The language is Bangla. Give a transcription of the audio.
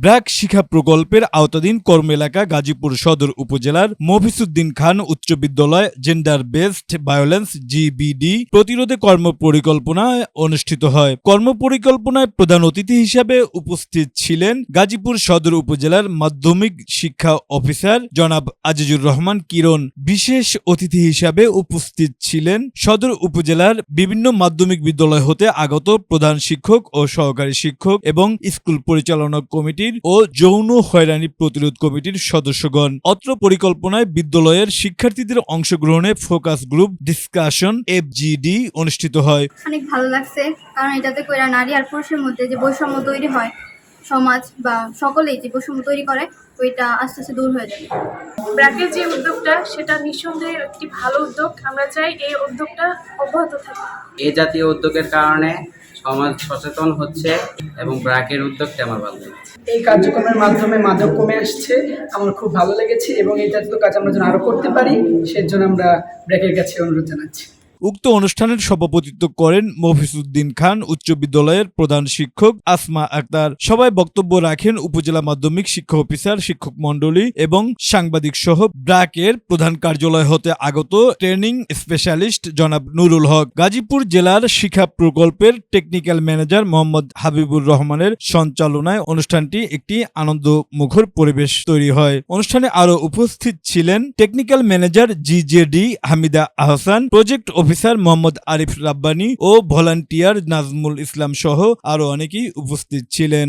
ব্র্যাক শিক্ষা প্রকল্পের আওতাধীন কর্ম এলাকা গাজীপুর সদর উপজেলার মফিজউদ্দিন খান উচ্চ বিদ্যালয় জেন্ডার বেসড ভায়োলেন্স জিবিডি প্রতিরোধে কর্মপরিকল্পনায় অনুষ্ঠিত হয়। কর্মপরিকল্পনায় প্রধান অতিথি হিসেবে উপস্থিত ছিলেন গাজীপুর সদর উপজেলার মাধ্যমিক শিক্ষা অফিসার জনাব আজিজুর রহমান কিরণ। বিশেষ অতিথি হিসেবে উপস্থিত ছিলেন সদর উপজেলার বিভিন্ন মাধ্যমিক বিদ্যালয় হতে আগত প্রধান শিক্ষক ও সহকারী শিক্ষক এবং স্কুল পরিচালনা কমিটির ও যৌন হয়রানি প্রতিরোধ কমিটির সদস্যগণ। অত্র পরিকল্পনায় বিদ্যালয়ের শিক্ষার্থীদের অংশগ্রহণে ফোকাস গ্রুপ ডিসকাশন এফজিডি অনুষ্ঠিত হয়। অনেক ভালো লাগছে, কারণ এটাতে কইরা নারী আর পুরুষের মধ্যে যে বৈষম্য তৈরি হয়, সমাজ বা সকলেই যে বৈষম্য তৈরি করে, ওইটা আস্তে আস্তে দূর হয়ে যাবে। ব্র্যাকের যে উদ্যোগটা সেটা নিঃসন্দেহে একটি ভালো উদ্যোগ। আমরা চাই এই উদ্যোগটা অব্যাহত থাকে। এই জাতীয় উদ্যোগের কারণে সমাজ সচেতন হচ্ছে এবং ব্র্যাকের উদ্যোগটা আমার ভালো লেগেছে। এই কার্যক্রমের মাধ্যমে মাদক কমে আসছে, আমার খুব ভালো লেগেছে এবং এই জাতীয় কাজ আমরা যেন আরো করতে পারি সেজন্য আমরা ব্র্যাকের কাছে অনুরোধ জানাচ্ছি। উক্ত অনুষ্ঠানের সভাপতিত্ব করেন মফিজউদ্দিন খান উচ্চ বিদ্যালয়ের প্রধান শিক্ষক আসমা আক্তার। সবাই বক্তব্য রাখেন উপজেলা মাধ্যমিক শিক্ষা অফিসার, শিক্ষক মণ্ডলী এবং সাংবাদিক সহ ব্র্যাকের প্রধান কার্যালয় হতে আগত ট্রেনিং স্পেশালিস্ট জনাব নুরুল হক। গাজীপুর জেলার শিক্ষা প্রকল্পের টেকনিক্যাল ম্যানেজার মোহাম্মদ হাবিবুর রহমানের সঞ্চালনায় অনুষ্ঠানটি একটি আনন্দমুখর পরিবেশ তৈরি হয়। অনুষ্ঠানে আরো উপস্থিত ছিলেন technical manager GJD Hamida Ahsan, project officer Mohammad Arif Rabbani ও ভলান্টিয়ার নাজমুল ইসলাম সহ আরো অনেকেই উপস্থিত ছিলেন।